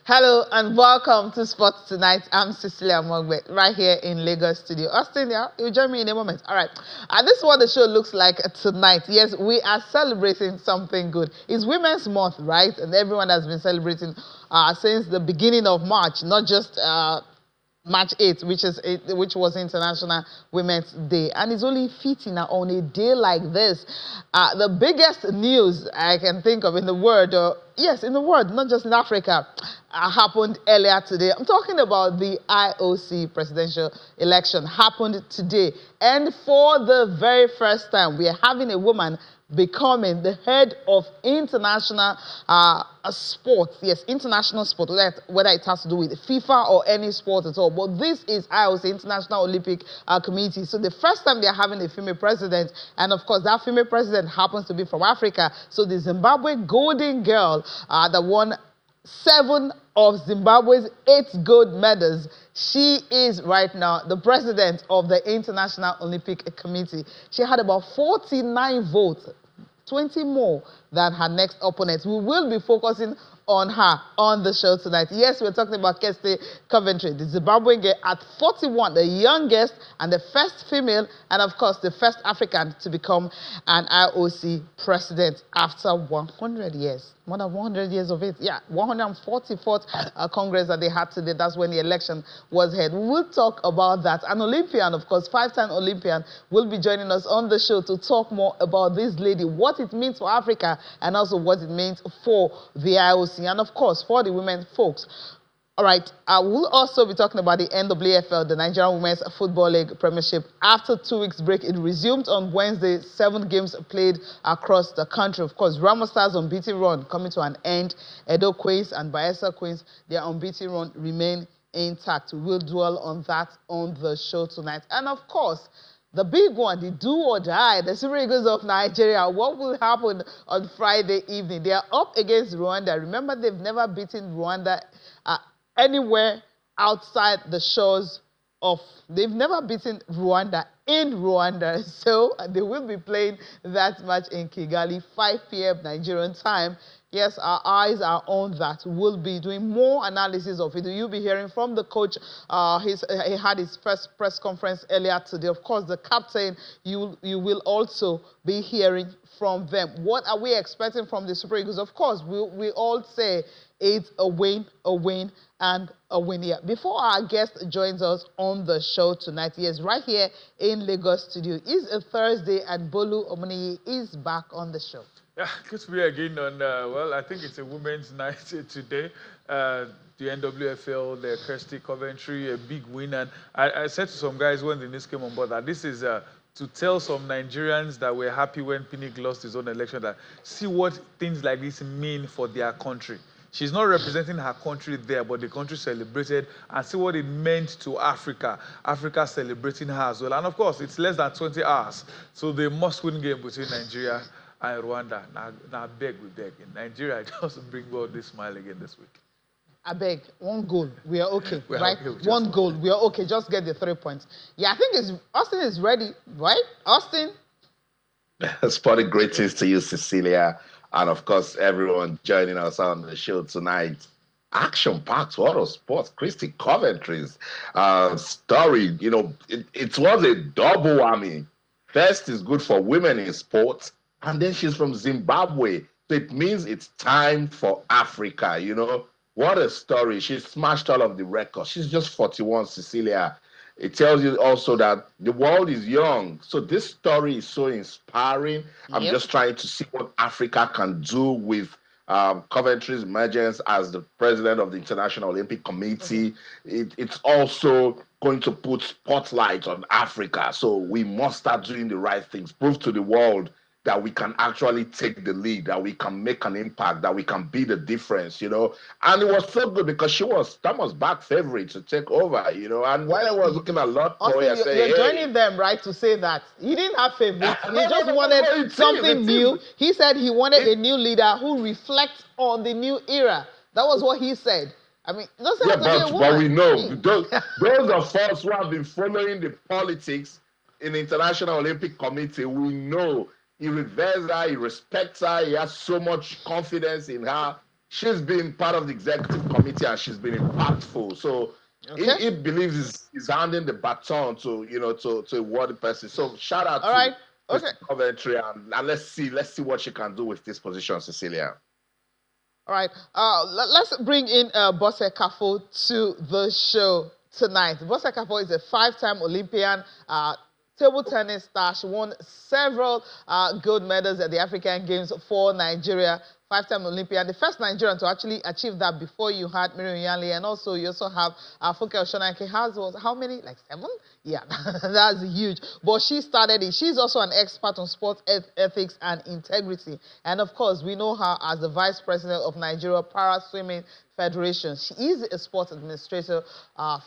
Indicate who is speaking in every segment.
Speaker 1: Hello and welcome to Sports Tonight. I'm Cecilia Mogbe, right here in Lagos studio. Austin, yeah, you'll join me in a moment. All right. And this is what the show looks like tonight. Yes, we are celebrating something good. It's Women's Month, right? And everyone has been celebrating since the beginning of March, not just March 8th, which was International Women's Day. And it's only fitting that on a day like this, the biggest news I can think of in the world, yes, in the world, not just in Africa, happened earlier today. I'm talking about the IOC presidential election happened today. And for the very first time, we are having a woman becoming the head of international sport. Yes, international sport, whether it has to do with FIFA or any sport at all. But this is IOC, International Olympic Committee. So the first time they're having a female president, and of course that female president happens to be from Africa. So the Zimbabwe golden girl that won 7 of Zimbabwe's 8 gold medals. She is right now the president of the International Olympic Committee. She had about 49 votes, 20 more than her next opponent. We will be focusing on her on the show tonight. Yes, we're talking about Kristy Coventry, the Zimbabwean girl at 41, the youngest and the first female, and of course the first African to become an IOC president after 100 years. More than 100 years of it. Yeah, 144th Congress that they had today. That's when the election was held. We'll talk about that. An Olympian, of course, 5-time Olympian, will be joining us on the show to talk more about this lady, what it means for Africa, and also what it means for the IOC, and of course, for the women folks. All right, we'll also be talking about the NWFL, the Nigerian Women's Football League Premiership. After 2 weeks break, it resumed on Wednesday. 7 games played across the country. Of course, Rwanda Stars' unbeaten run coming to an end. Edo Queens and Bayelsa Queens, their unbeaten run remain intact. We'll dwell on that on the show tonight. And of course, the big one, the do or die, the Super Eagles of Nigeria. What will happen on Friday evening? They are up against Rwanda. Remember, they've never beaten Rwanda anywhere outside the shores of, they've never beaten Rwanda in Rwanda. So they will be playing that match in Kigali, 5 p.m. Nigerian time. Yes, our eyes are on that. We'll be doing more analysis of it. You'll be hearing from the coach. He had his first press conference earlier today. Of course, the captain, you will also be hearing from them. What are we expecting from the Super Eagles? Of course, we all say it's a win, and a win here. Before our guest joins us on the show tonight, he is right here in Lagos studio. It's a Thursday, and Bolu Omoniyi is back on the show.
Speaker 2: Yeah, good to be again on, well, I think it's a women's night today. The NWFL, the Kristy Coventry, a big win. And I said to some guys when the news came on board that this is to tell some Nigerians that were happy when Pinnick lost his own election, that see what things like this mean for their country. She's not representing her country there, but the country celebrated, and see what it meant to Africa. Africa celebrating her as well. And of course, it's less than 20 hours. So the must-win game between Nigeria and Rwanda. Now beg, we beg. In Nigeria, just bring out this smile again this week.
Speaker 1: I beg, 1 goal, we are okay,
Speaker 2: we are
Speaker 1: right?
Speaker 2: Okay,
Speaker 1: 1 goal, we are okay. Just get the 3 points. Yeah, I think Austin is ready, right? Austin?
Speaker 3: Sporting greetings to you, Cecilia, and of course, everyone joining us on the show tonight. Action-packed, what a sports. Kristy Coventry's story, you know, it was a double whammy. First is good for women in sports, and then she's from Zimbabwe. So it means it's time for Africa, you know. What a story. She smashed all of the records. She's just 41, Cecilia. It tells you also that the world is young. So this story is so inspiring. I'm just trying to see what Africa can do with Coventry's emergence as the president of the International Olympic Committee. It's also going to put spotlight on Africa. So we must start doing the right things, prove to the world that we can actually take the lead, that we can make an impact, that we can be the difference, you know. And it was so good because she was Thomas Bach favorite to take over, you know. And while I was looking at Lord Boy, I said,
Speaker 1: you're joining them, right, to say that he didn't have favorites. He just wanted something new. He said he wanted a new leader who reflects on the new era. That was what he said. I mean,
Speaker 3: but we know those of us who have been following the politics in the International Olympic Committee, we know he reveres her, he respects her, he has so much confidence in her. she's been part of the executive committee and she's been impactful. So he believes he's handing the baton to to a worthy person. So shout out
Speaker 1: All
Speaker 3: to
Speaker 1: right. Okay.
Speaker 3: Coventry and let's see what she can do with this position, Cecilia.
Speaker 1: All right. Let's bring in Bose Kafo to the show tonight. Bose Kafo is a 5-time Olympian. Table tennis star. She won several gold medals at the African Games for Nigeria. 5-time Olympian, the first Nigerian to actually achieve that. Before you had Miriam Yanli, and also you also have Funke Oshonake. How many? Like 7? Yeah, that's huge. But she started it. She's also an expert on sports ethics and integrity. And of course, we know her as the vice president of Nigeria Para Swimming Federation. She is a sports administrator,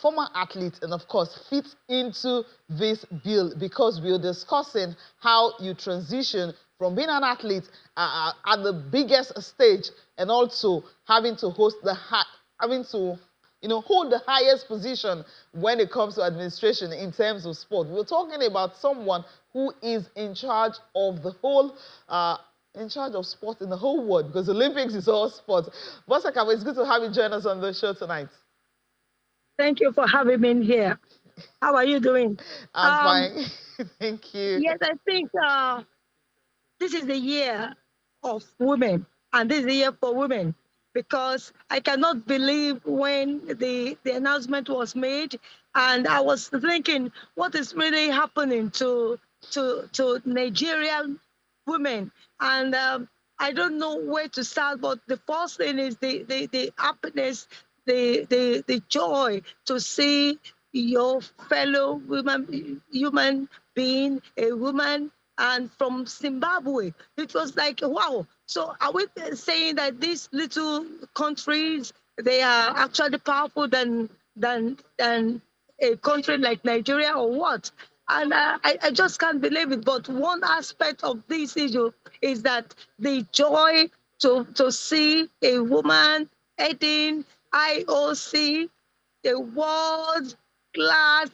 Speaker 1: former athlete, and of course fits into this bill because we're discussing how you transition from being an athlete at the biggest stage and also having to hold the highest position when it comes to administration in terms of sport. We're talking about someone who is in charge of the whole in charge of sport in the whole world, because Olympics is all sport. Bose Kafo, it's good to have you join us on the show tonight.
Speaker 4: Thank you for having me here. How are you doing?
Speaker 1: I'm fine. Thank you.
Speaker 4: Yes, I think this is the year of women, and this is the year for women, because I cannot believe when the announcement was made, and I was thinking, what is really happening to Nigerian women? And I don't know where to start, but the first thing is the happiness, the joy to see your fellow human being, a woman, and from Zimbabwe. It was like, wow. So are we saying that these little countries, they are actually powerful than a country like Nigeria, or what? And I just can't believe it. But one aspect of this issue is that the joy to see a woman heading IOC, the world class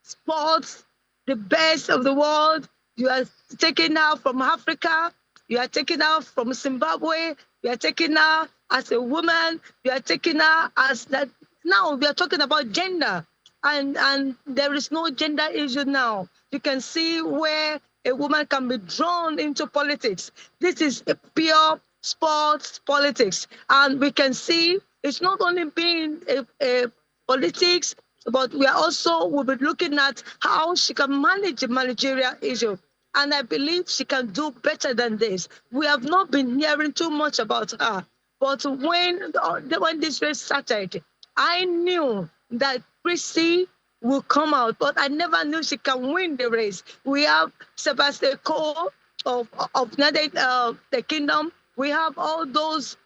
Speaker 4: sports, the best of the world. You are taken out from Africa. You are taken out from Zimbabwe. You are taken out as a woman. You are taken out as that. Now we are talking about gender, and there is no gender issue now. You can see where a woman can be drawn into politics. This is a pure sports politics, and we can see it's not only being a politics, but we'll be looking at how she can manage the managerial issue. And I believe she can do better than this. We have not been hearing too much about her. But when this race started, I knew that Kristy will come out, but I never knew she can win the race. We have Sebastian Coe of the Kingdom. We have all those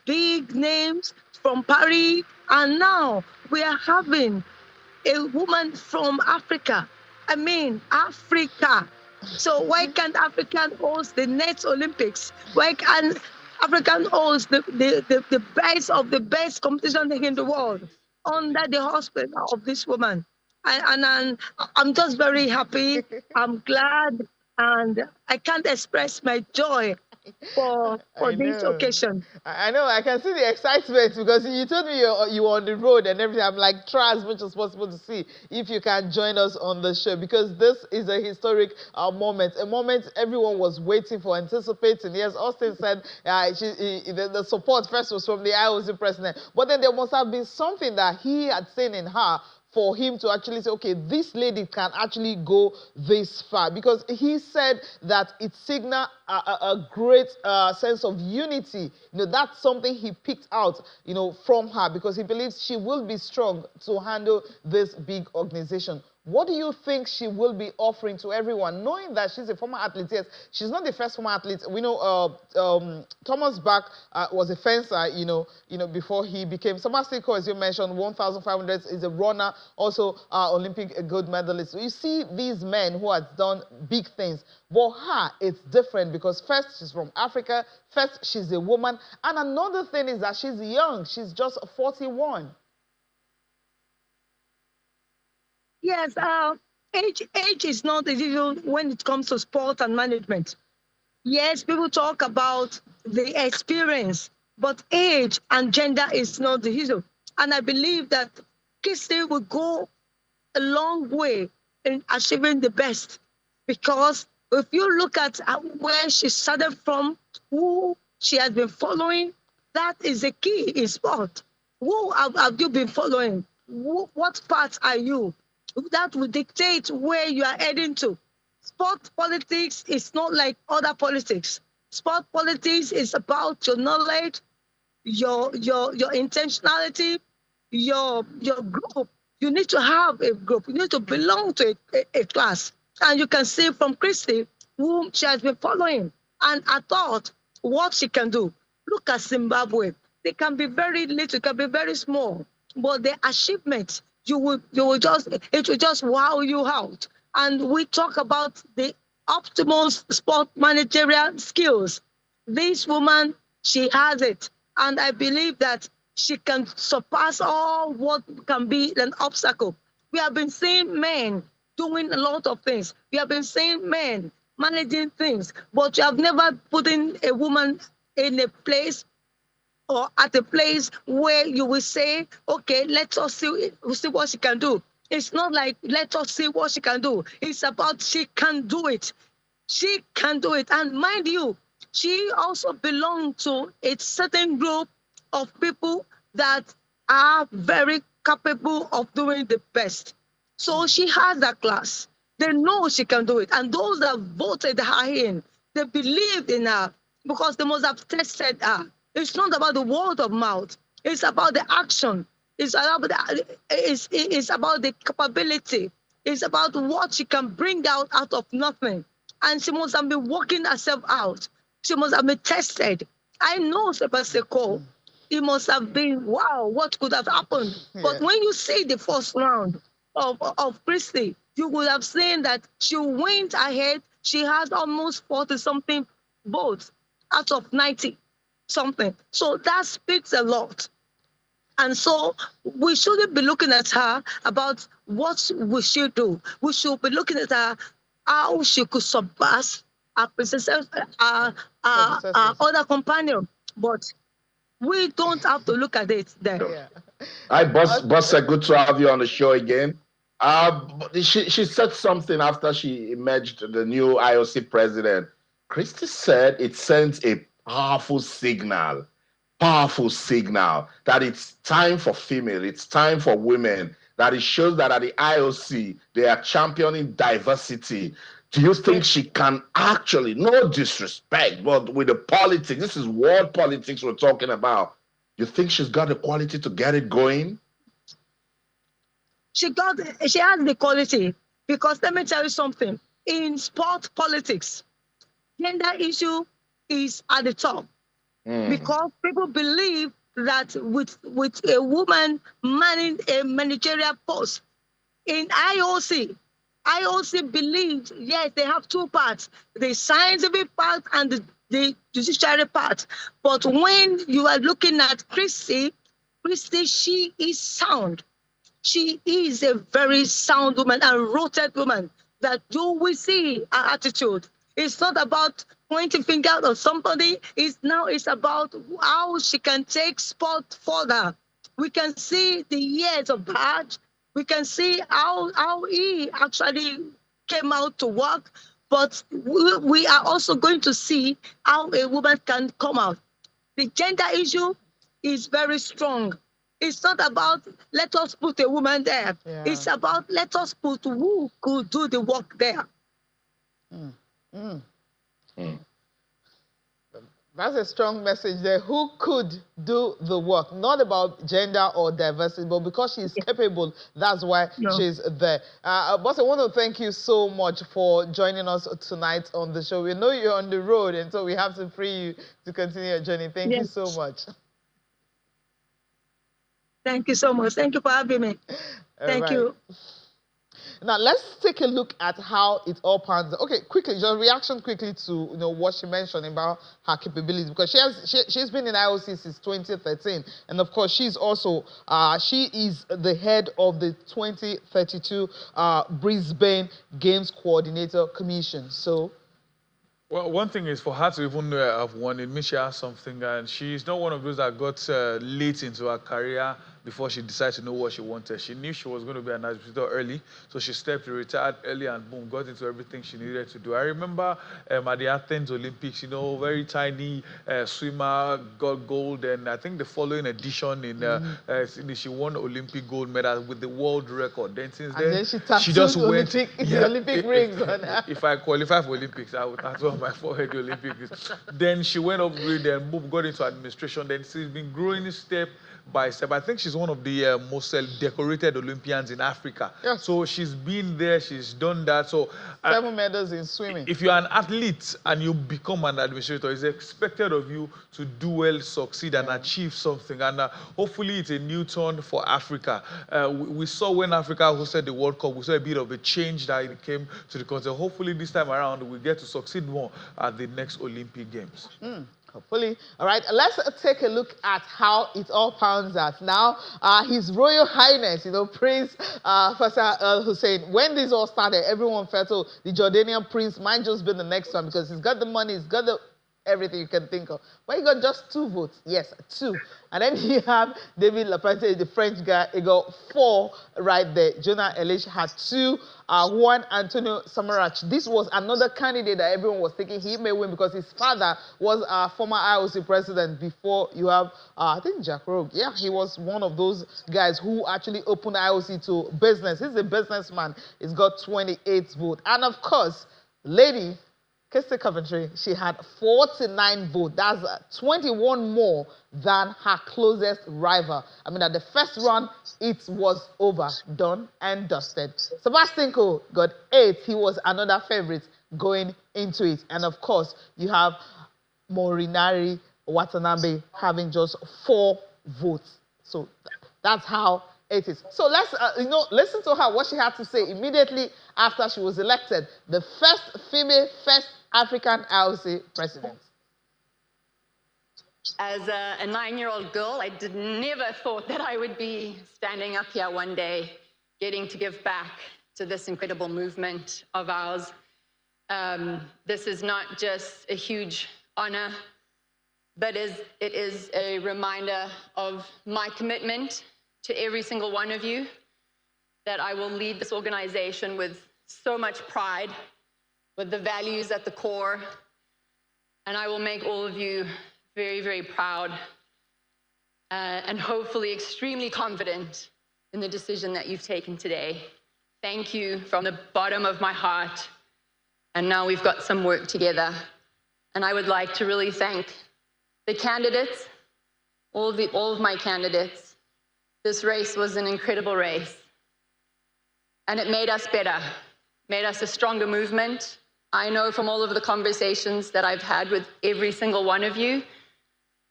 Speaker 4: big names from Paris, and now we are having a woman from Africa. I mean, Africa. So why can't African host the next Olympics? Why can't African host the best of the best competition in the world under the hospital of this woman? And I'm just very happy. I'm glad, and I can't express my joy for this occasion.
Speaker 1: I know. I can see the excitement because you told me you were on the road and everything. I'm like, try as much as possible to see if you can join us on the show, because this is a historic moment, a moment everyone was waiting for, anticipating. Yes, Austin said the support first was from the IOC president, but then there must have been something that he had seen in her for him to actually say, okay, this lady can actually go this far, because he said that it signaled a great sense of unity. That's something he picked out, from her, because he believes she will be strong to handle this big organization. What do you think she will be offering to everyone, knowing that she's a former athlete? Yes, she's not the first former athlete. We know Thomas Bach was a fencer, before he became. Sebastian Coe, as you mentioned, 1,500 is a runner, also Olympic gold medalist. So you see these men who have done big things. But her, it's different, because first, she's from Africa. First, she's a woman. And another thing is that she's young. She's just 41.
Speaker 4: Yes, age is not the issue when it comes to sport and management. Yes, people talk about the experience, but age and gender is not the issue. And I believe that Kristy will go a long way in achieving the best. Because if you look at where she started from, who she has been following, that is the key in sport. Who have you been following? What part are you? That will dictate where you are heading to. Sport politics is not like other politics. Sport politics is about your knowledge, your intentionality, your group. You need to have a group. You need to belong to a class. And you can see from Kristy, whom she has been following, and I thought what she can do. Look at Zimbabwe. They can be very little, can be very small, but the achievements it will just wow you out. And we talk about the optimal sport managerial skills. This woman, she has it. And I believe that she can surpass all what can be an obstacle. We have been seeing men doing a lot of things. We have been seeing men managing things, but you have never put in a woman in a place or at a place where you will say, okay, let us see what she can do. It's not like let us see what she can do. It's about she can do it. She can do it. And mind you, she also belongs to a certain group of people that are very capable of doing the best. So she has that class. They know she can do it. And those that voted her in, they believed in her because they must have tested her. It's not about the word of mouth. It's about the action. It's about the capability. It's about what she can bring out of nothing. And she must have been working herself out. She must have been tested. I know Sebastian Cole. It must have been, wow, what could have happened? Yeah. But when you see the first round of Kristy, you would have seen that she went ahead. She had almost 40 something votes out of 90 something. So that speaks a lot. And so we shouldn't be looking at her about what we should do. We should be looking at her how she could surpass our predecessors, our other companion. But we don't have to look at it there.
Speaker 3: Yeah. Hi, boss, good to have you on the show again. She said something after she emerged the new IOC president. Kristy said it sends a powerful signal that it's time for female, it's time for women, that it shows that at the IOC, they are championing diversity. Do you think she can actually, no disrespect, but with the politics, this is world politics we're talking about, you think she's got the quality to get it going?
Speaker 4: She has the quality, because let me tell you something. In sport politics, gender issue is at the top. Because people believe that with a woman manning a managerial post in IOC believes, yes, they have two parts, the scientific part and the judiciary part. But when you are looking at Kristy, she is sound. She is a very sound woman and rooted woman that you will see her attitude. It's not about pointing finger at somebody. It's about how she can take sport further. We can see the years of badge. We can see how he actually came out to work. But we are also going to see how a woman can come out. The gender issue is very strong. It's not about let us put a woman there. Yeah. It's about let us put who could do the work there.
Speaker 1: That's a strong message there. Who could do the work? Not about gender or diversity, but because she's capable, that's why she's there. Boss, I want to thank you so much for joining us tonight on the show. We know you're on the road, and so we have to free you to continue your journey. Thank you so much.
Speaker 4: Thank you so much. Thank you for having me. Thank you.
Speaker 1: Now let's take a look at how it all pans. Okay, quickly, just reaction quickly to what she mentioned about her capabilities, because she's been in IOC since 2013, and of course she's also she is the head of the 2032 Brisbane Games Coordinator Commission. So
Speaker 2: Well, one thing is for her to even have won, it means she has something, and she's not one of those that got late into her career before she decided to know what she wanted. She knew she was going to be an administrator early, so she retired early, and boom, got into everything she needed to do. I remember at the Athens Olympics, very tiny swimmer got gold, and I think the following edition she won Olympic gold medal with the world record. Then since
Speaker 1: And then
Speaker 2: she just went.
Speaker 1: the Olympic rings on her.
Speaker 2: If I qualify for Olympics, I would tattoo on my forehead the Olympics. Then she went upgrade and got into administration. Then she's been growing step by step. I think she's one of the most decorated Olympians in Africa.
Speaker 1: Yes.
Speaker 2: So she's been there, she's done that. So
Speaker 1: 7 medals in swimming.
Speaker 2: if you're an athlete and you become an administrator, it's expected of you to do well, succeed, and achieve something. And hopefully it's a new turn for Africa. We saw when Africa hosted the World Cup, we saw a bit of a change that it came to the continent. Hopefully this time around we get to succeed more at the next Olympic Games.
Speaker 1: Hopefully. All right, let's take a look at how it all pans out. Now, His Royal Highness, Prince Faisal Al Hussein, when this all started, everyone felt, oh, the Jordanian prince might just be the next one because he's got the money, he's got everything you can think of. But he got just 2 votes. Yes, 2. And then you have David Laplante, the French guy. He got 4 right there. Jonah Elish had 2. Juan Antonio Samaranch. This was another candidate that everyone was thinking he may win because his father was a former IOC president. Before you have, I think Jack Rogue. Yeah, he was one of those guys who actually opened IOC to business. He's a businessman. He's got 28 votes. And of course, lady Kristy Coventry, she had 49 votes. That's 21 more than her closest rival. I mean, at the first round, it was over, done and dusted. Sebastian Coe got 8. He was another favorite going into it. And of course, you have Morinari Watanabe having just 4 votes. So that's how it is. So let's listen to her, what she had to say immediately after she was elected, the first female, first African IOC president.
Speaker 5: As a 9-year-old girl, I never thought that I would be standing up here one day, getting to give back to this incredible movement of ours. This is not just a huge honor, but it is a reminder of my commitment to every single one of you, that I will lead this organization with so much pride, with the values at the core, and I will make all of you very, very proud and hopefully extremely confident in the decision that you've taken today. Thank you from the bottom of my heart, and now we've got some work together. And I would like to really thank the candidates, all of my candidates. This race was an incredible race, and it made us better, made us a stronger movement. I know from all of the conversations that I've had with every single one of you,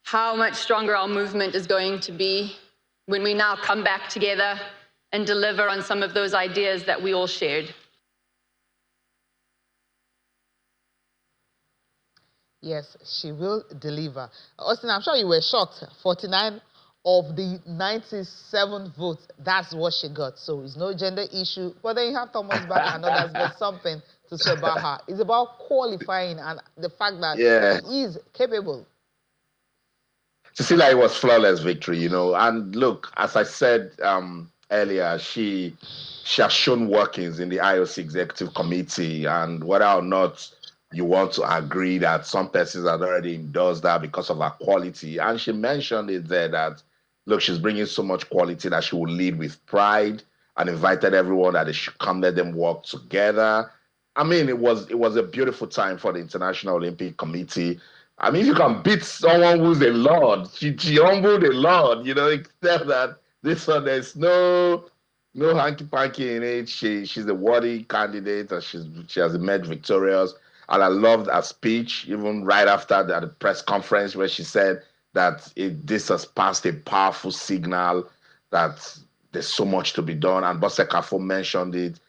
Speaker 5: how much stronger our movement is going to be when we now come back together and deliver on some of those ideas that we all shared.
Speaker 1: Yes, she will deliver. Austin, I'm sure you were shocked. 49 of the 97 votes, that's what she got. So it's no gender issue. But then you have Thomas back and others got something to say about her. It's about qualifying and the fact that she is capable.
Speaker 3: Cecilia, it was flawless victory, And look, as I said earlier, she has shown workings in the IOC executive committee, and whether or not you want to agree that some persons had already endorsed that because of her quality. And she mentioned it there that, look, she's bringing so much quality that she will lead with pride, and invited everyone that they should come, let them work together. I mean, it was a beautiful time for the International Olympic Committee. I mean, if you can beat someone who's a lord, she humbled a lord, except that this one, there's no hanky-panky in it. She's a worthy candidate, and she has emerged victorious. And I loved her speech, even right after the press conference, where she said that this has passed a powerful signal that there's so much to be done. And Bose Kafo mentioned it.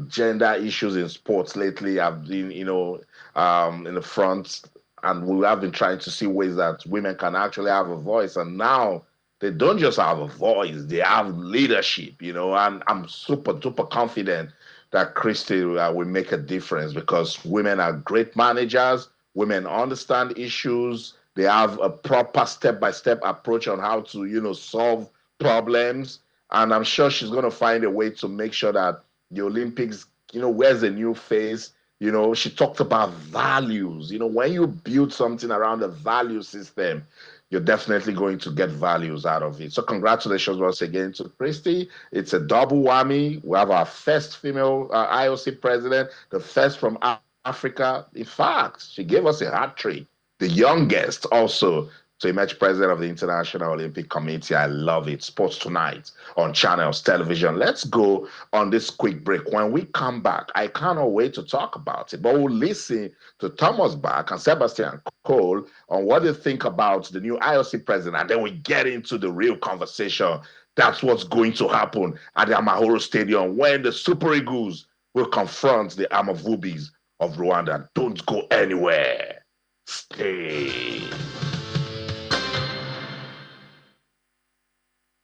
Speaker 3: Gender issues in sports lately have been, in the front. And we have been trying to see ways that women can actually have a voice. And now they don't just have a voice, they have leadership, And I'm super, super confident that Kristy will make a difference because women are great managers. Women understand issues. They have a proper step-by-step approach on how to, solve problems. And I'm sure she's going to find a way to make sure that the Olympics, wears a new face. She talked about values. When you build something around a value system, you're definitely going to get values out of it. So congratulations once again to Kristy. It's a double whammy. We have our first female IOC president, the first from Africa. In fact, she gave us a hat trick. The youngest also to emerge president of the International Olympic Committee. I love it. Sports Tonight on Channels Television. Let's go on this quick break. When we come back, I cannot wait to talk about it, but we'll listen to Thomas Bach and Sebastian Cole on what they think about the new IOC president, and then we get into the real conversation. That's what's going to happen at the Amahoro Stadium when the Super Eagles will confront the Amavubis of Rwanda. Don't go anywhere. Stay.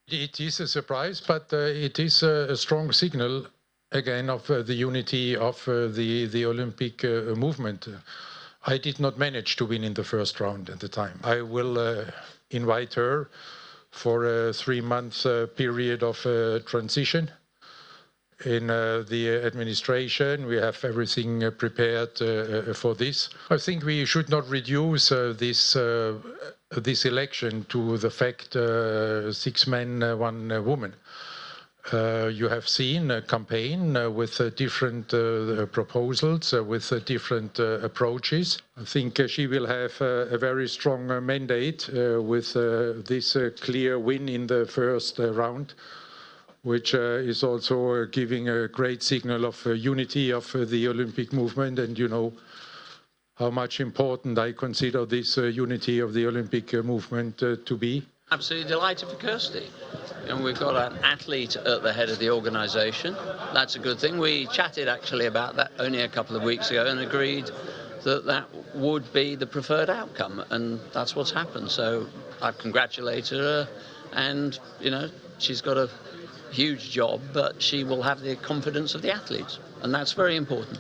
Speaker 6: It is a surprise, but it is a strong signal, again, of the unity of the Olympic movement. I did not manage to win in the first round at the time. I will invite her for a 3-month period of transition. In the administration, we have everything prepared for this. I think we should not reduce this election to the fact 6 men, 1 woman. You have seen a campaign with different proposals, with different approaches. I think she will have a very strong mandate with this clear win in the first round, which is also giving a great signal of unity of the Olympic movement. And you know how much important I consider this unity of the Olympic movement to be.
Speaker 7: Absolutely delighted for Kristy. And we've got an athlete at the head of the organisation. That's a good thing. We chatted actually about that only a couple of weeks ago and agreed that that would be the preferred outcome. And that's what's happened. So I've congratulated her. And, you know, she's got a huge job, but she will have the confidence of the athletes. And that's very important.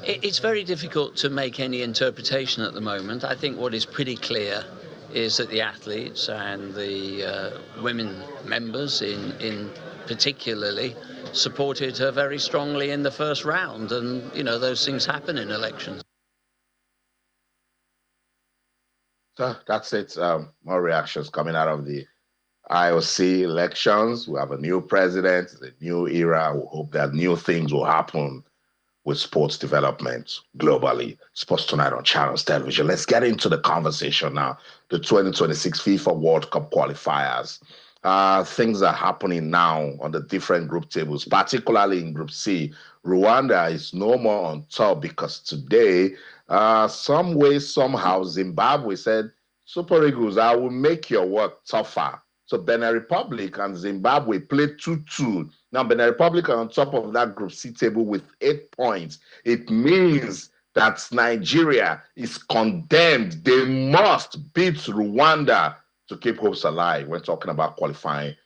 Speaker 7: It's very difficult to make any interpretation at the moment. I think what is pretty clear is that the athletes and the women members in particularly supported her very strongly in the first round. And, you know, those things happen in elections.
Speaker 3: So that's it. More reactions coming out of the IOC elections. We have a new president, a new era. We hope that new things will happen with sports development globally. Sports Tonight on Channels Television. Let's get into the conversation now. The 2026 FIFA World Cup qualifiers. Things are happening now on the different group tables, particularly in Group C. Rwanda is no more on top because today, some way, somehow, Zimbabwe said, Super Eagles, I will make your work tougher. So Benin Republic and Zimbabwe played 2-2. Now Benin Republic are on top of that Group C table with 8 points. It means that Nigeria is condemned. They must beat Rwanda to keep hopes alive when talking about qualifying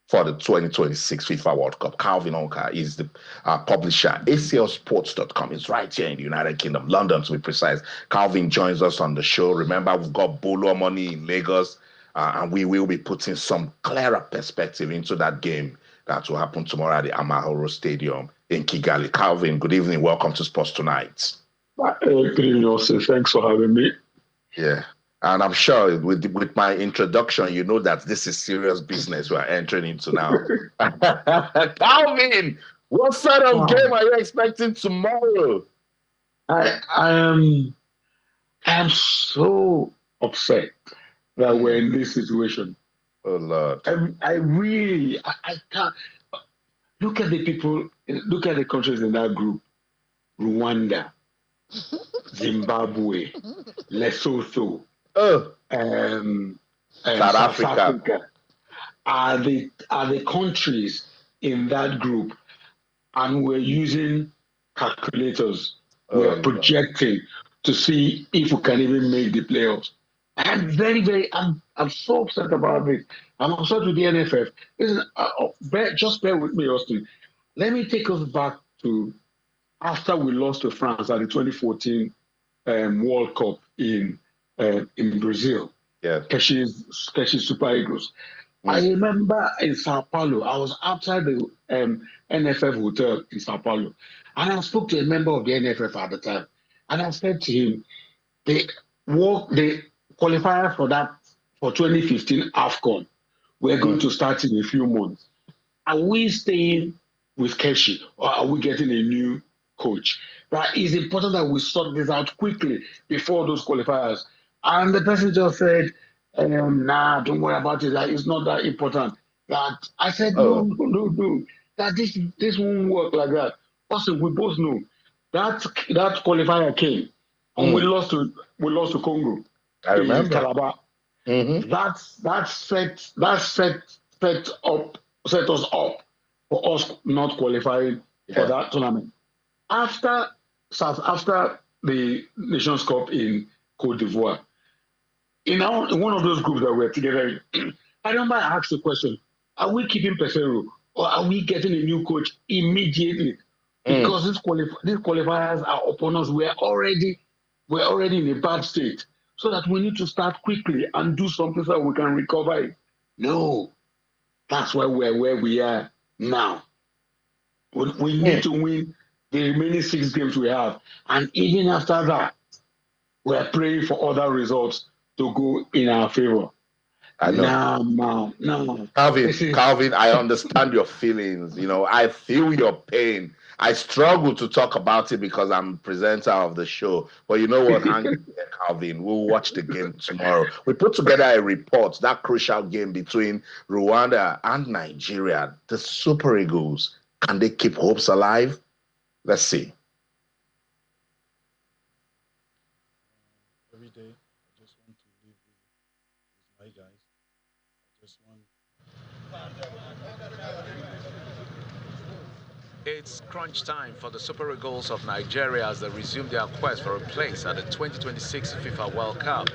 Speaker 3: for the 2026 FIFA World Cup. Calvin Onka is the publisher. ACLsports.com is right here in the United Kingdom, London to be precise. Calvin joins us on the show. Remember, we've got Bolo Money in Lagos. And we will be putting some clearer perspective into that game that will happen tomorrow at the Amahoro Stadium in Kigali. Calvin, good evening. Welcome to Sports Tonight.
Speaker 8: Good evening, also. Thanks for having me.
Speaker 3: Yeah. And I'm sure with my introduction, you know that this is serious business we're entering into now. Calvin, what sort of game are you expecting tomorrow?
Speaker 8: I am so upset that we're in this situation.
Speaker 3: Oh, Lord.
Speaker 8: I can't. Look at the people, look at the countries in that group. Rwanda, Zimbabwe, Lesotho,
Speaker 3: South Africa
Speaker 8: are the countries in that group, and we're using calculators. We're projecting to see if we can even make the playoffs. I'm I'm so upset about this. I'm upset with the NFF. Listen, just bear with me, Austin. let me take us back to after we lost to France at the 2014 World Cup in Brazil.
Speaker 3: Yeah.
Speaker 8: Keshi's Super Eagles. I remember in Sao Paulo, I was outside the NFF hotel in Sao Paulo, and I spoke to a member of the NFF at the time, and I said to him, the qualifier for 2015 AFCON, we're going to start in a few months. Are we staying with Keshi, or are we getting a new coach? That is important that we sort this out quickly before those qualifiers. And the person just said, nah, don't worry about it. That is not that important. That I said, no. That this won't work like that. Also, we both know that qualifier came, and we lost to Congo.
Speaker 3: I remember.
Speaker 8: Calabar. That set us up for us not qualifying for that tournament. After the Nations Cup in Cote d'Ivoire, in one of those groups that we're together in, I remember I asked the question, are we keeping Pesero or are we getting a new coach immediately? Because these qualifiers are upon us. We're already in a bad state. So that we need to start quickly and do something so that we can recover it. No. That's why we're where we are now. We need to win the remaining 6 games we have. And even after that, we're praying for other results to go in our favor.
Speaker 3: I know.
Speaker 8: No.
Speaker 3: Calvin, I understand your feelings. You know, I feel your pain. I struggle to talk about it because I'm presenter of the show. But you know what, Calvin, we'll watch the game tomorrow. We put together a report, that crucial game between Rwanda and Nigeria. The Super Eagles, can they keep hopes alive? Let's see.
Speaker 9: Every day, I just want to live with my guys. I just want.
Speaker 10: It's crunch time for the Super Eagles of Nigeria as they resume their quest for a place at the 2026 FIFA World Cup.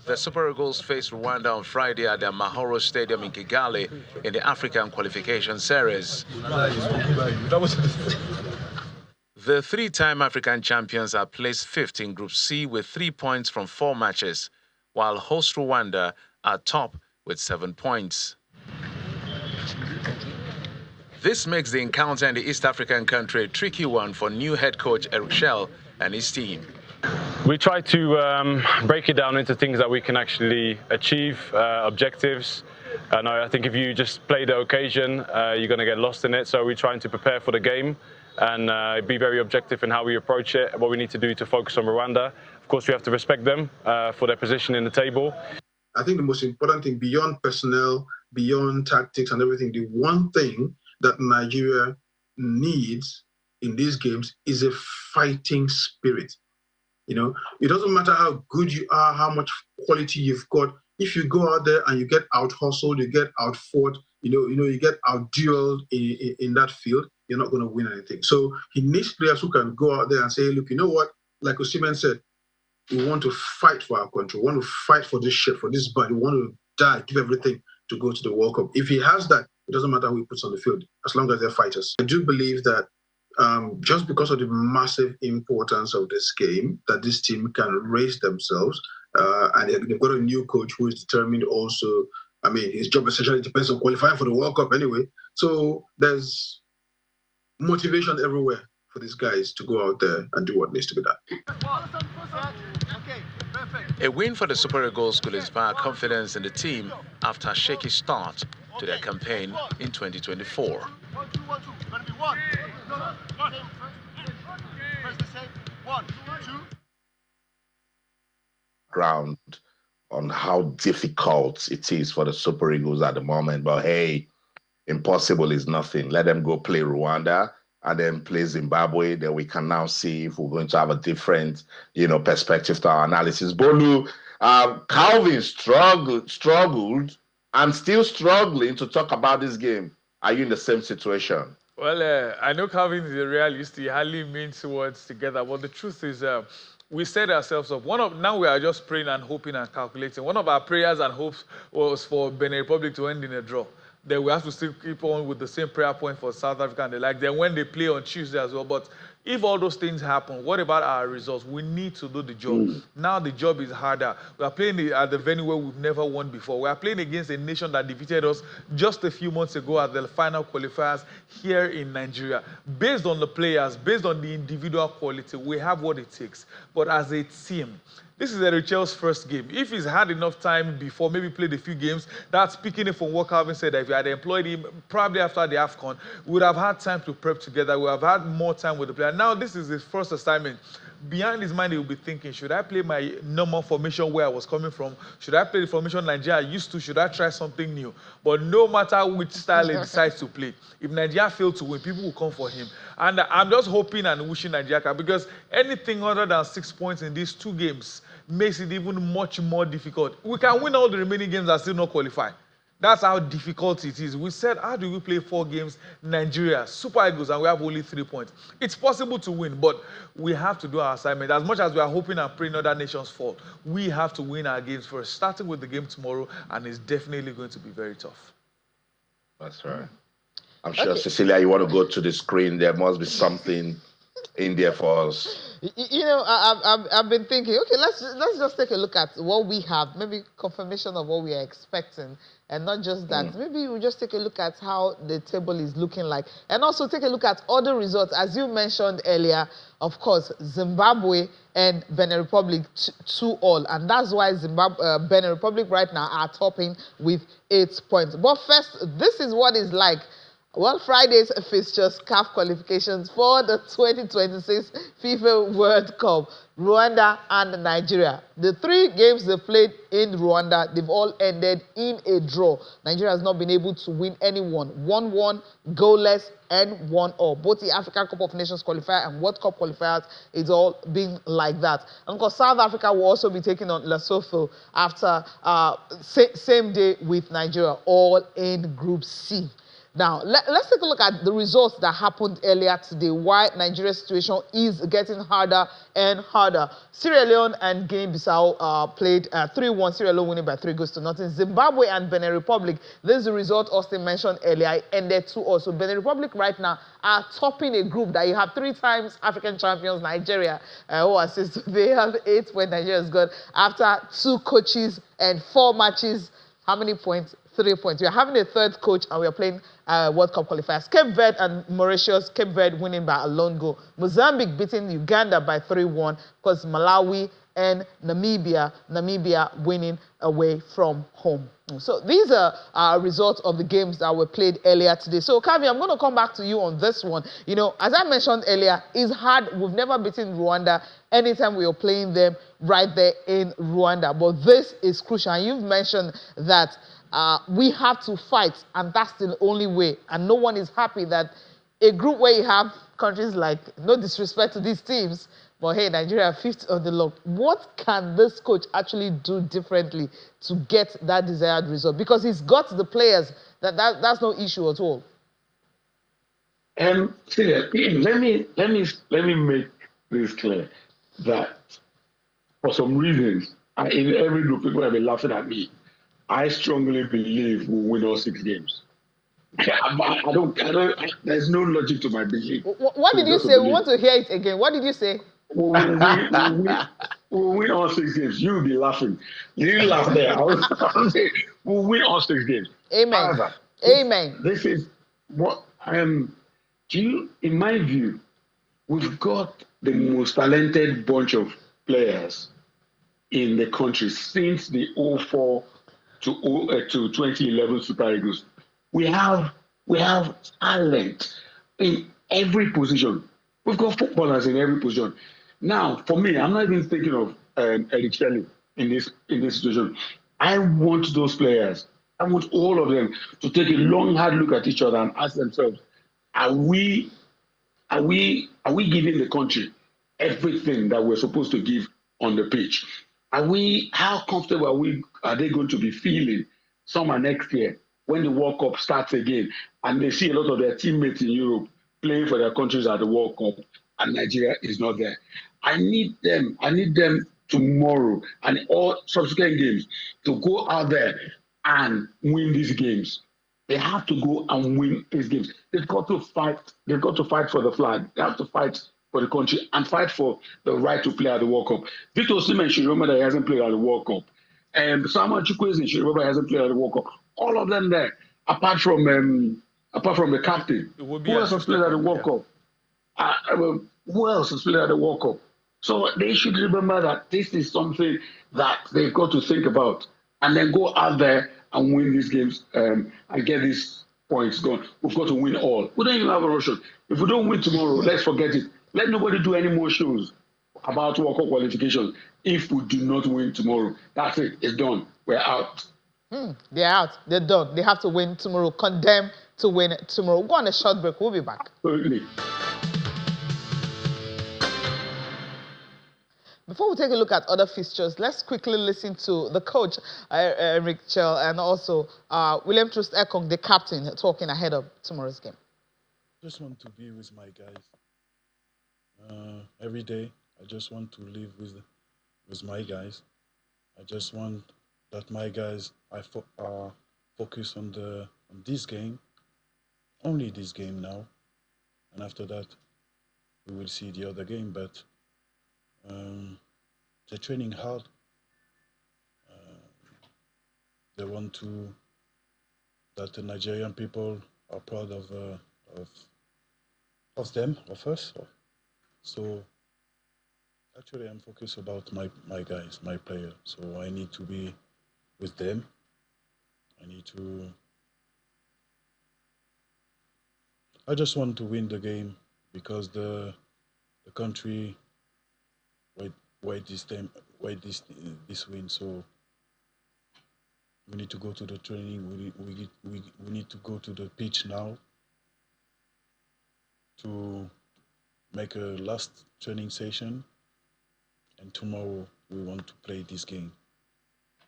Speaker 10: The Super Eagles face Rwanda on Friday at the Mahoro Stadium in Kigali in the African Qualification Series. The three-time African champions are placed 5th in Group C with 3 points from 4 matches, while host Rwanda are top with 7 points. This makes the encounter in the East African country a tricky one for new head coach Eric Schell and his team.
Speaker 11: We try to break it down into things that we can actually achieve, objectives. I think if you just play the occasion, you're going to get lost in it. So we're trying to prepare for the game and be very objective in how we approach it, what we need to do to focus on Rwanda. Of course, we have to respect them for their position in the table.
Speaker 12: I think the most important thing beyond personnel, beyond tactics and everything, the one thing that Nigeria needs in these games is a fighting spirit. You know, it doesn't matter how good you are, how much quality you've got. If you go out there and you get out-hustled, you get out-fought, you get out-dueled in that field, you're not going to win anything. So he needs players who can go out there and say, look, you know what? Like Osimhen said, we want to fight for our country. We want to fight for this shit, for this body. We want to die, give everything to go to the World Cup. If he has that, it doesn't matter who he puts on the field, as long as they're fighters. I do believe that just because of the massive importance of this game, that this team can raise themselves. And they've got a new coach who is determined also. I mean, his job essentially depends on qualifying for the World Cup anyway. So there's motivation everywhere for these guys to go out there and do what needs to be done.
Speaker 10: A win for the Super Eagles could inspire confidence in the team after a shaky start to their campaign in 2024.
Speaker 3: Ground on how difficult it is for the Super Eagles at the moment, but hey, impossible is nothing. Let them go play Rwanda and then play Zimbabwe. Then we can now see if we're going to have a different, perspective to our analysis. Bolu, Calvin struggled and still struggling to talk about this game. Are you in the same situation?
Speaker 2: Well, I know Calvin is a realist. He hardly means words together. But the truth is, we set ourselves up. Now we are just praying and hoping and calculating. One of our prayers and hopes was for Benin Republic to end in a draw. Then we have to still keep on with the same prayer point for South Africa and the like. Then when they play on Tuesday as well. But if all those things happen, what about our results? We need to do the job. Now the job is harder. We are playing at the venue where we've never won before. We are playing against a nation that defeated us just a few months ago at the final qualifiers here in Nigeria. Based on the players, based on the individual quality, we have what it takes. But as a team, this is Erichel's first game. If he's had enough time before, maybe played a few games, that's picking it from what Calvin said, that if you had employed him probably after the AFCON, we would have had time to prep together. We would have had more time with the player. Now this is his first assignment. Behind his mind, he will be thinking, should I play my normal formation where I was coming from? Should I play the formation Nigeria used to? Should I try something new? But no matter which style he decides to play, if Nigeria fails to win, people will come for him. And I'm just hoping and wishing Nigeria, because anything other than 6 points in these 2 games makes it even much more difficult. We can win all the remaining games and still not qualify. That's how difficult it is. We said, how do we play 4 games? Nigeria, Super Eagles, and we have only 3 points. It's possible to win, but we have to do our assignment. As much as we are hoping and praying other nations fall, we have to win our games first, starting with the game tomorrow, and it's definitely going to be very tough.
Speaker 3: That's right. I'm sure, Cecilia, you want to go to the screen. There must be something in there for us.
Speaker 1: You know, I've been thinking, okay, let's just take a look at what we have, maybe confirmation of what we are expecting, and not just that. Maybe we'll just take a look at how the table is looking like, and also take a look at other results. As you mentioned earlier, of course, Zimbabwe and Benin Republic 2-2, and that's why Benin Republic right now are topping with 8 points. But first, this is what it's like. Well, Friday's fixtures, CAF qualifications for the 2026 FIFA World Cup, Rwanda and Nigeria. The 3 games they played in Rwanda, they've all ended in a draw. Nigeria has not been able to win anyone. 1-1, goalless, and 1-0. Both the African Cup of Nations qualifier and World Cup qualifiers, it's all been like that. And of course, South Africa will also be taking on Lesotho after same day with Nigeria, all in Group C. Now, let's take a look at the results that happened earlier today, why Nigeria's situation is getting harder and harder. Sierra Leone and Guinea-Bissau played 3-1, Sierra Leone winning by 3-0. Zimbabwe and Benin Republic, this is the result Austin mentioned earlier, it ended 2-0. So Benin Republic right now are topping a group that you have 3 times African champions, Nigeria, who assists. They have 8 points, Nigeria has got after 2 coaches and 4 matches. How many points? 3 points. We are having a 3rd coach, and we are playing World Cup qualifiers. Cape Verde and Mauritius, Cape Verde winning by a lone goal. Mozambique beating Uganda by 3-1. Because Malawi and Namibia winning away from home. So these are results of the games that were played earlier today. So Kavi, I'm going to come back to you on this one. You know, as I mentioned earlier, it's hard. We've never beaten Rwanda anytime we are playing them right there in Rwanda. But this is crucial. And you've mentioned that we have to fight, and that's the only way. And no one is happy that a group where you have countries like, no disrespect to these teams, but hey, Nigeria 5th on the log. What can this coach actually do differently to get that desired result? Because he's got the players. That's no issue at all.
Speaker 8: See, let me make this clear that for some reasons, in every group, people have been laughing at me. I strongly believe we'll win all 6 games. I don't, there's no logic to my belief.
Speaker 1: What did you say? We want to hear it again. What did you say?
Speaker 8: We'll win all 6 games. You'll be laughing. You laugh there. I'll say, we'll win all 6 games.
Speaker 1: Amen.
Speaker 8: However,
Speaker 1: Amen.
Speaker 8: This is what in my view, we've got the most talented bunch of players in the country since the 2004 to 2011 Super Eagles. We have talent in every position. We've got footballers in every position. Now, for me, I'm not even thinking of Eric Shelley in this situation. I want those players. I want all of them to take a long, hard look at each other and ask themselves, are we giving the country everything that we're supposed to give on the pitch? How comfortable are they going to be feeling summer next year when the World Cup starts again and they see a lot of their teammates in Europe playing for their countries at the World Cup, and Nigeria is not there. I need them tomorrow and all subsequent games to go out there and win these games. They have to go and win these games. They've got to fight. They've got to fight for the flag. They have to fight for the country and fight for the right to play at the World Cup. Victor Osimhen should remember that he hasn't played at the World Cup. And Samuel Chukwueze should remember he hasn't played at the World Cup. All of them there, apart from the captain. Who else has played at the World Cup? Who else has played at the World Cup? So they should remember that this is something that they've got to think about and then go out there and win these games and get these points going. We've got to win all. We don't even have a rush. If we don't win tomorrow, let's forget it. Let nobody do any more shows about World Cup qualifications if we do not win tomorrow. That's it. It's done. We're out.
Speaker 1: They're out. They're done. They have to win tomorrow. Condemned to win tomorrow. Go on a short break. We'll be back.
Speaker 8: Absolutely.
Speaker 1: Before we take a look at other fixtures, let's quickly listen to the coach, Eric Chell, and also William Troost Ekong, the captain, talking ahead of tomorrow's game.
Speaker 9: Just want to be with my guys. Every day, I just want to live with my guys. I just want that my guys are focused on this game, only this game now, and after that, we will see the other game. But they're training hard. They want that the Nigerian people are proud of them, of us. So actually, I'm focused about my guys, my players. So I need to be with them. I just want to win the game because the country wait this win. So we need to go to the training. We need to go to the pitch now to make a last training session, and tomorrow we want to play this game.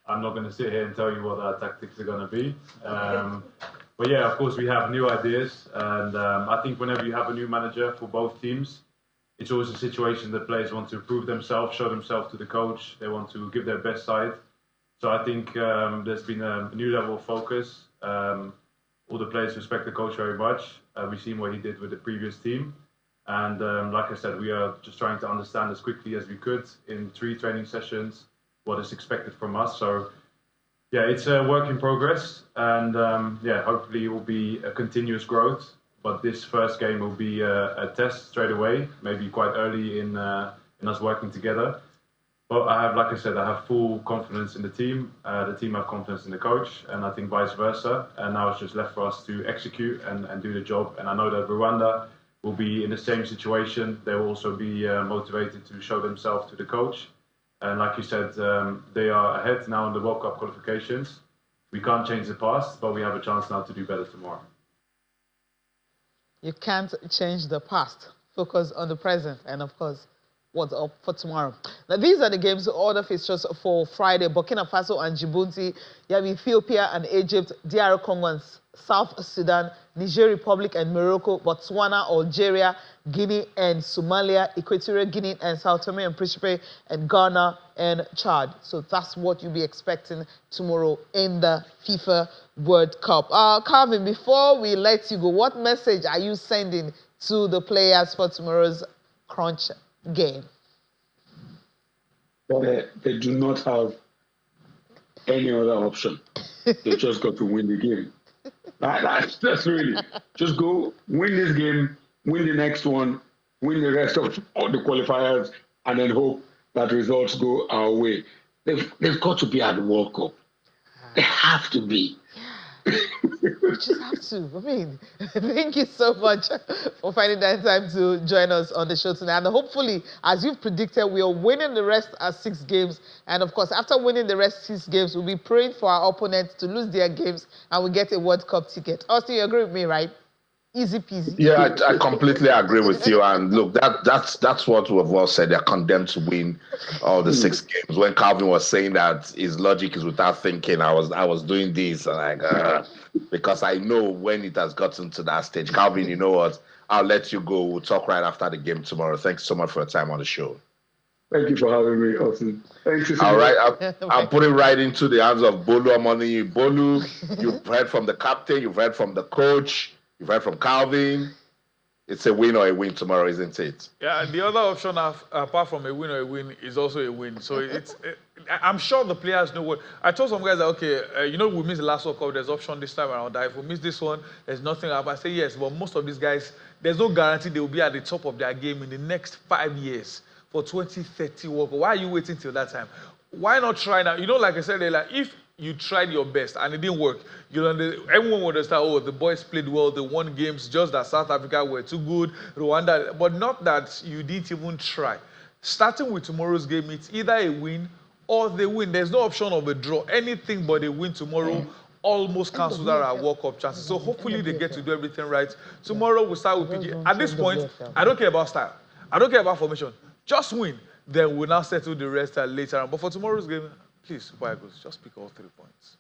Speaker 11: I'm not going to sit here and tell you what our tactics are going to be. But yeah, of course, we have new ideas. And I think whenever you have a new manager for both teams, it's always a situation that players want to prove themselves, show themselves to the coach. They want to give their best side. So I think there's been a new level of focus. All the players respect the coach very much. We've seen what he did with the previous team. And like I said, we are just trying to understand as quickly as we could in 3 training sessions what is expected from us. So yeah, it's a work in progress. And yeah, hopefully it will be a continuous growth. But this first game will be a test straight away, maybe quite early in us working together. But I have full confidence in the team. The team have confidence in the coach, and I think vice versa. And now it's just left for us to execute and do the job. And I know that Rwanda will be in the same situation. They will also be motivated to show themselves to the coach. And like you said, they are ahead now in the World Cup qualifications. We can't change the past, but we have a chance now to do better tomorrow.
Speaker 1: You can't change the past. Focus on the present and, of course, what's up for tomorrow. Now, these are the games, order fixtures for Friday. Burkina Faso and Djibouti. You have Ethiopia and Egypt, DR Congo and South Sudan, Niger Republic and Morocco, Botswana, Algeria, Guinea and Somalia, Equatorial Guinea and Sao Tome and Principe, and Ghana and Chad. So that's what you'll be expecting tomorrow in the FIFA World Cup. Calvin, before we let you go, what message are you sending to the players for tomorrow's crunch game?
Speaker 8: They do not have any other option. They just got to win the game. That's really, just go win this game, win the next one, win the rest of all the qualifiers, and then hope that results go our way. They've got to be at the World Cup. They have to be.
Speaker 1: You just have to. I mean, thank you so much for finding that time to join us on the show tonight. And hopefully, as you've predicted, we are winning the rest of 6 games. And of course, after winning the rest 6 games, we'll be praying for our opponents to lose their games and we get a World Cup ticket. Austin, you agree with me, right? Easy peasy.
Speaker 3: Yeah, I completely agree with you. And look, that's what we've all said. They're condemned to win all the 6 games. When Calvin was saying that his logic is without thinking, I was doing this and because I know when it has gotten to that stage. Calvin, you know what? I'll let you go. We'll talk right after the game tomorrow. Thanks so much for your time on the show.
Speaker 8: Thank you for having me, Austin. Thanks.
Speaker 3: All right, I'll put it right into the hands of Bolu Amoni. Bolu, you've heard from the captain, you've heard from the coach, you've heard from Calvin. It's a win or a win tomorrow, isn't it?
Speaker 2: Yeah, the other option apart from a win or a win is also a win. So I'm sure the players know what. I told some guys that, okay, we missed the last World Cup, there's option this time around. If we miss this one, there's nothing up. I say yes, but most of these guys, there's no guarantee they will be at the top of their game in the next 5 years for 2030 World Cup. Why are you waiting till that time? Why not try now? Like I said, if you tried your best and it didn't work, everyone would understand, oh, the boys played well, they won games, just that South Africa were too good, Rwanda, but not that you didn't even try. Starting with tomorrow's game, it's either a win or they win. There's no option of a draw. Anything but a win tomorrow almost cancels out our World Cup chances. So hopefully they get to do everything right. Tomorrow we'll start with PG. At this point, I don't care about style. I don't care about formation. Just win. Then we'll now settle the rest later on. But for tomorrow's game, please, before I go, just pick all 3 points.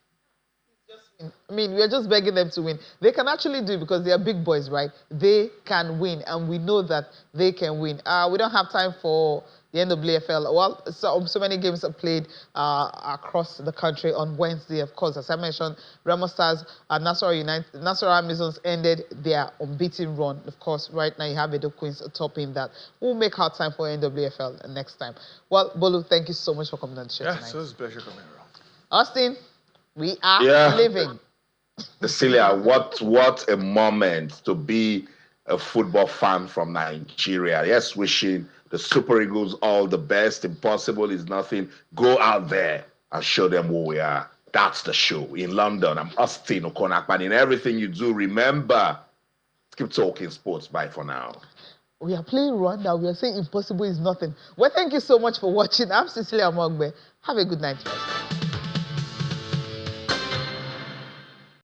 Speaker 1: I mean, we're just begging them to win. They can actually do it because they are big boys, right? They can win, and we know that they can win. We don't have time for the NWFL. Well, so many games are played across the country on Wednesday, of course. As I mentioned, Remo Stars and Nasarawa Amazons ended their unbeaten run. Of course, right now you have Edo Queens topping that. We'll make our time for NWFL next time. Well, Bolu, thank you so much for coming on the show tonight.
Speaker 2: So it's a pleasure coming around.
Speaker 1: Austin, we are living.
Speaker 3: Cecilia, what a moment to be a football fan from Nigeria. Yes, wishing the Super Eagles all the best. Impossible is nothing. Go out there and show them who we are. That's the show. In London, I'm Austin Okonakpan. In everything you do, remember, keep talking sports. Bye for now.
Speaker 1: We are playing Rwanda. We are saying impossible is nothing. Well, thank you so much for watching. I'm Cecilia Mogbe. Have a good night, guys.